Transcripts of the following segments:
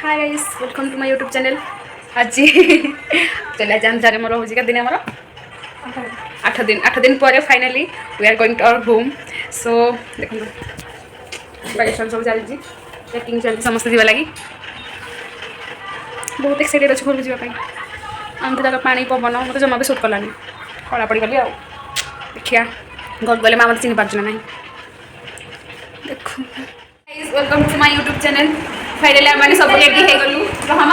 Hi guys welcome to my YouTube channel. आज चल आज आंध्र मोर हो दिन आमर 8 दिन पर finally we are going to our home. So देखो प्रिपरेशन सब चलती पैकिंग चलती समस्त जीवा लगी बहुत एक्साइटेड अच्छे घर जावाई। आंध्रार पानी पवन मतलब जमा भी सुट कलानी कला पड़गली आ देखिया घर गले माँ मत चिन्ह पार्छ ना देखो welcome to my YouTube channel. Finally आम सब रेडी हो गलु हम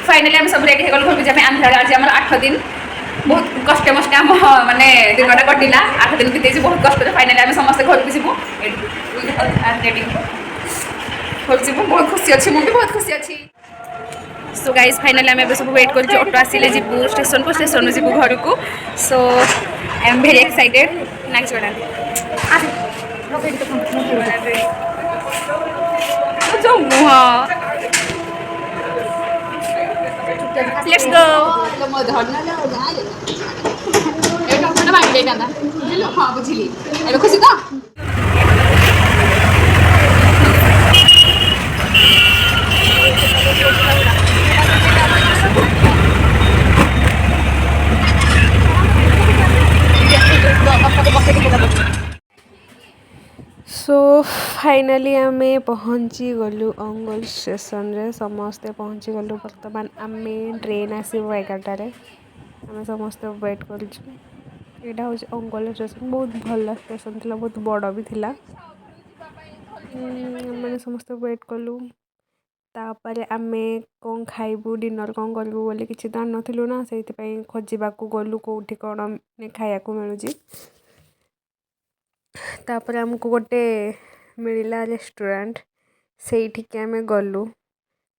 फाइनाली आम सब रेडी हो गलु घर जाए आंध्र आज आम 8 दिन बहुत कष्टे मष्टे आम माने दिनटा कटिला 8 दिन बीते बहुत कष्ट फाइनाली आम समस्त घर को जीवु रेडी घर जीवु बहुत खुशी अच्छी मुझे बहुत खुशी अच्छी। सो गाइज फाइनाली आम सब वेट कर ऑटो आसिले जीवु स्टेशन जीवु घर को। So I am very excited next बना जो मुह लेट्स गो हाँ बुझिली ए खुशी तो सो फाइनाली आम पहुँची गलु अंगल स्टेशन रे समस्ते पहुँची गलु। बर्तमान आम ट्रेन आसो 11टार आम समस्ते वेट करा हूँ अंगल स्टेशन बहुत भल स्टेशन थी बहुत बड़ भी थिला मैंने समस्ते वेट कलु। तापर आम कौन खाइबू डिनर कौन करूँ बोली किसी जान नथिलु ना से खोजा गलु कौटी कौन खाया मिलूँ। तापर आमको गोटे मिलला रेस्टोरेंट से आम गलु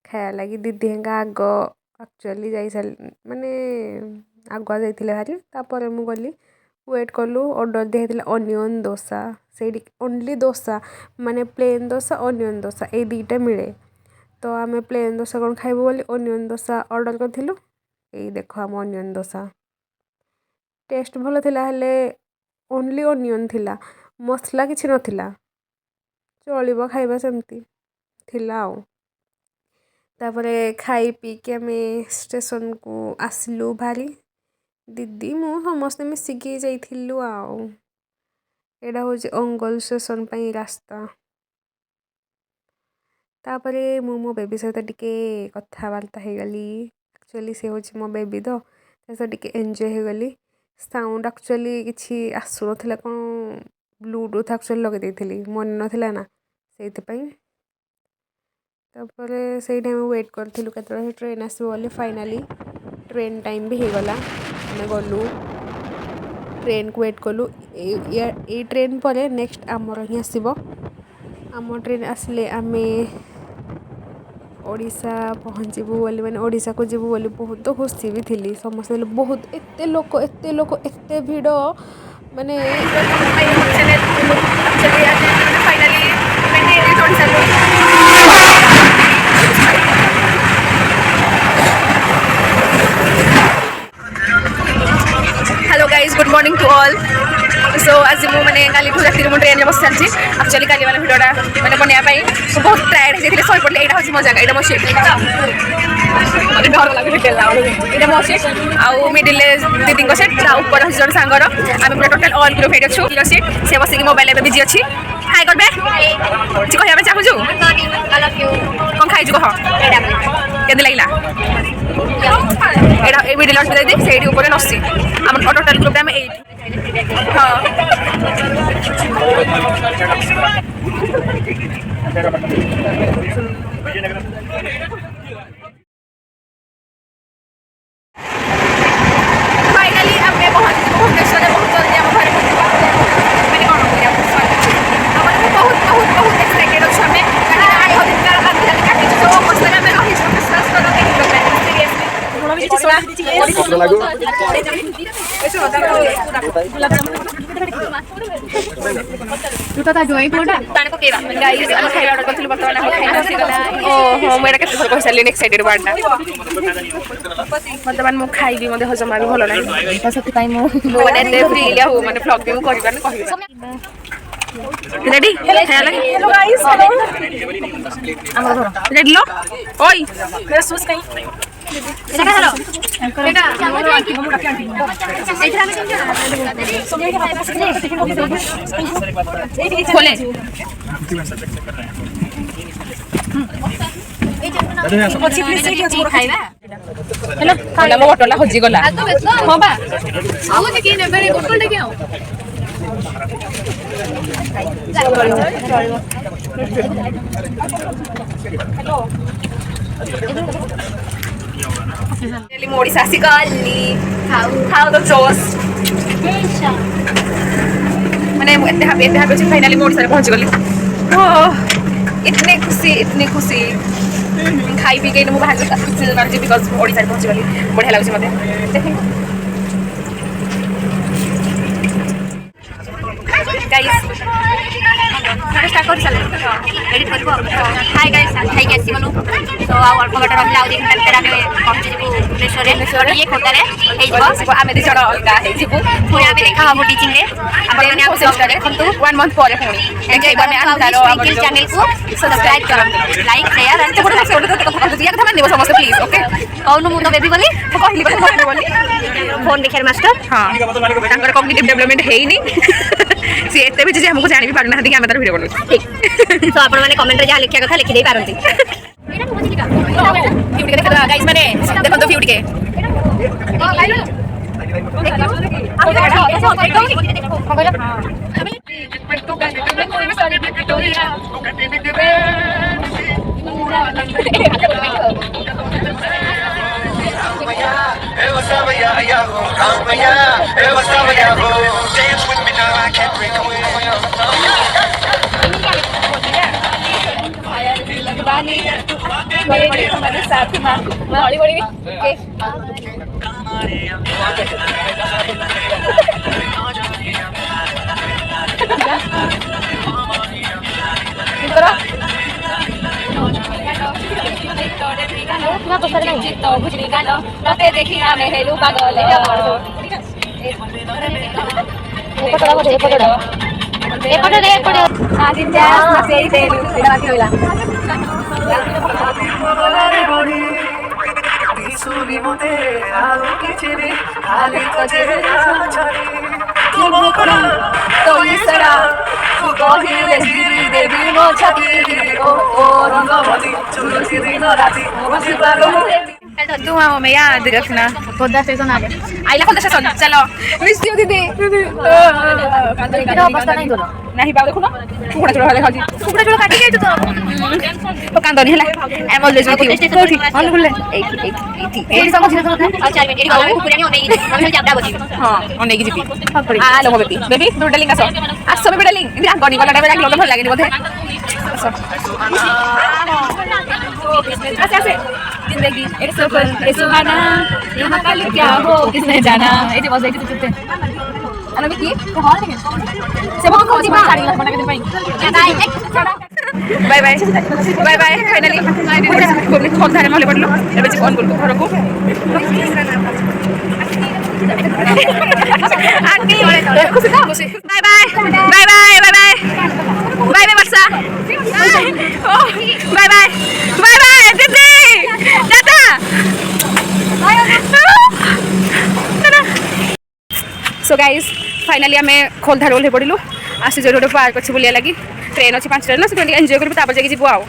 खाया लगी दीदी हेंगा आग एक्चुअली जा माने आगुआ जाइए भारी तापर मु गली वेट कलु ऑर्डर दिया अनियन डोसा से ओनली डोसा माने प्लेन डोसा अनियन डोसा ये दुईटा मिले तो आम प्लेन डोसा कौन खाइबू बोली अनियन डोसा ऑर्डर करूँ। यही देख आम अनियन डोसा टेस्ट भल थिला हेले ओनली अनियन थिला मसला किसी नथिला चलिबो खाइबा सेमती थिला आउ। तापरे खाई पी के आम स्टेशन को आसलु भारी दीदी मु समस्ते मिसिकी जाइथिलु आउ। एडा होची अंगल स्टेशन पई रास्ता। तापरे मु मो बेबी सहित टिके कथबार्ता हो गली एक्चुअली से होची मो बेबी तो टिके एंजॉय हो गली। साउंड एक्चुअली किसी आसु नथिला कौन ब्लूटूथ एक्चुअली लगे देइथिली मन नथिला ना सेइथिपई। तापर से टाइम वेट करथिलु केतरा ट्रेन आसो बोली फाइनाली ट्रेन टाइम भी हो गला आम गलु ट्रेन को वेट कलु। ए ट्रेन पर नेक्स्ट आमर ही आसब आम ट्रेन आसले आम ओडिशा पहुँचबू बोली मैंने ओडिशा को जीवु बोली बहुत तो खुशी भी थी समस्त बहुत एते लोक एते भिड़ माने hello guys good morning to all. So आज मुझे मैंने काली राति मुझे ट्रेन में बस चलती एक्चुअली काली वाला भिडटा मैंने बनाई बहुत टायर्ड हो सही पड़े यहाँ हूँ मो जगह यहाँ मो सीट डर लगे यहाँ मो सीट आउ मिडिल दीदी सीट ऊपर अच्छे जन सांगर आम पूरा टोटाल ऑल ग्रुप हेट अच्छु सीट से बसिक मोबाइल में बिजी अच्छी हाई करबे कि कहना चाहूँ कौन खाइजु कह केदे लगे ये मिडिल दीदी से ऊपर नसी आम टोटाल ग्रुप आम हाँ फाइनाली आम पहुँच भुवनेश्वर बहुत जल्दी आम घर मैंने कौन बहुत बहुत बहुत एक्साइटेड अच्छे आम कहीं दिन काटी जो अवस्था आम रही विश्वास बर्तमान मु खाइबी मत हजमा भी भल ना फ्री माने फ्लग भी कह रेडी खाया लगे हेलो गाइस हेलो रेडी लो ओई मेरा शूज कहीं सेटा हेलो बेटा खोले हेलो खाला मो बोतल हजी गला हां बा आउ जे की नेबे बोतल टे के आउ मोड़ी सासी गली खाओ तो जोश मैंने एते हैप्पी फाइनली मोड़ी सारे पहुंच गली ओह इतनी खुशी खाई पी के बाहर खुशी बिकज ओडिशा पहुंची गली बढ़िया लगे मत स्टार्ट कर सारे एडिट कर हाय गाइस खाई के आसी गलु तो अल्प बाट रही आउ दिन खाली आमे पहुंची जीवु भुवनेश्वर ये खोता रे हे जीवो आमे दि जण अलगा हे जीवु पुणी आमे देखा हबो टीचिंग रे आपण माने आप सेमेस्टर देखंतु 1 मंथ परे पुणी एंजॉय आमे आंधारो स्प्रिंकल चैनल को सब्सक्राइब करंतु लाइक शेयर एंड तो कथा कहू या कथा मानिबो समस्त प्लीज ओके कौन मु तो बेबी बोली कहली बस बोली फोन देखिर मास्टर हां तांकर कॉग्निटिव डेवलपमेंट हेइनी सी एते भी जे हमको जानि भी पारना कि आमे तार वीडियो बनउ ठीक तो आपण माने कमेंट रे जा लिखिया कथा लिखि दे पारंती एटा को बुझिलिका फ्यूट के देखा गाइस माने देखो तो फ्यूट के दुआ में याद रखना खोदा स्टेशन आ गया आइला खोदा स्टेशन चलो मिस यू दीदी अवस्था नहीं तोर नहीं पाव देखो ना कुकुड़ा चोड़ा वाले खाजी कुकुड़ा चोड़ा काटी गई तो कांदनी हला एम ऑलवेज विथ यू कोठी ऑल गुले एठी सब झिरा सब आ 4 मिनट एठी बाबू कुकुरानी ओने हम जाबडा बजी हां ओने की जीपी आ लो बेबी ब्रूडलिंग आसो आसो ब्रूडलिंग इंदी आगनी गला टाइम लागलो भल लागेनी बोधे आसे जिंदगी एक सफर ए सुहाना यहाँ कल क्या हो किसने जाना एठी बस एठी चुपते अरे की हॉल नहीं से बहुत खोजी बा साड़ी बना के दे पाई bye bye bye bye finally कोने खोल धारे माले पड़लो एबे जी फोन करतो घर को आंटी खुशी था Khushi bye bye bye bye bye bye bye bye Varsha bye bye bye bye दीदी दादा सो गाइस फाइनली आम खोलधार ओल्हे पड़ू आसी जो पार्क अच्छे बुलिया लगी ट्रेन अच्छी 5 ट्रेन से एंजॉय करूँ तापर जाकि जीव आउ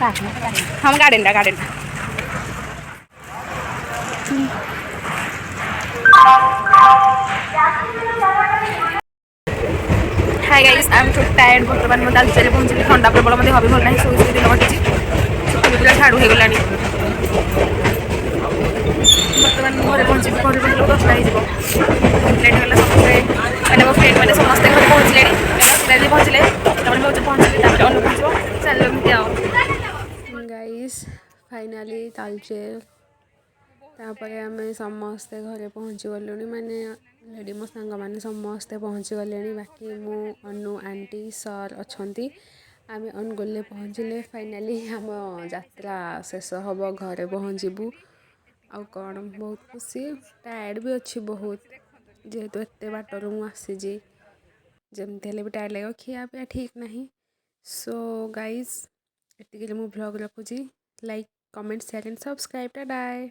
हम garden hi guys I am to tired बर्तमान मैं दालचेरी पहुँचली ठंडा प्रबल मत हबी भल ना शोई दिन कटी पूरा झाड़ू हो गला बर्तमान घर पहुँची घर पहुँचल 10टा लेट होगा समस्त मैंने मो फ्रेंड मैंने समस्त घर पहुँचले पहुँचले पहुँचले अनु पहुँचो चल गाइस फाइनाली तालचेर तापर आम समस्ते घरे पहुँची गलुनी माने लेडी मो सांग मैंने समस्ते पहुँची गले बाकी मु अनु आंटी सर अच्छा आम अनुगुल पहुँचले फाइनाली आम यात्रा शेष हम घरे पहुँचबू आउ कौन बहुत खुशी टायर्ड भी अच्छी बहुत जेहेतु एत बाटर मुझे जमती हेल्ले भी टाइट लगे खिया पिया ठीक नहीं सो गाइज एतिक ମୁଁ ଭ୍ଲଗ୍ ରଖୁଛି like comment share and subscribe ଟା ବାଏ।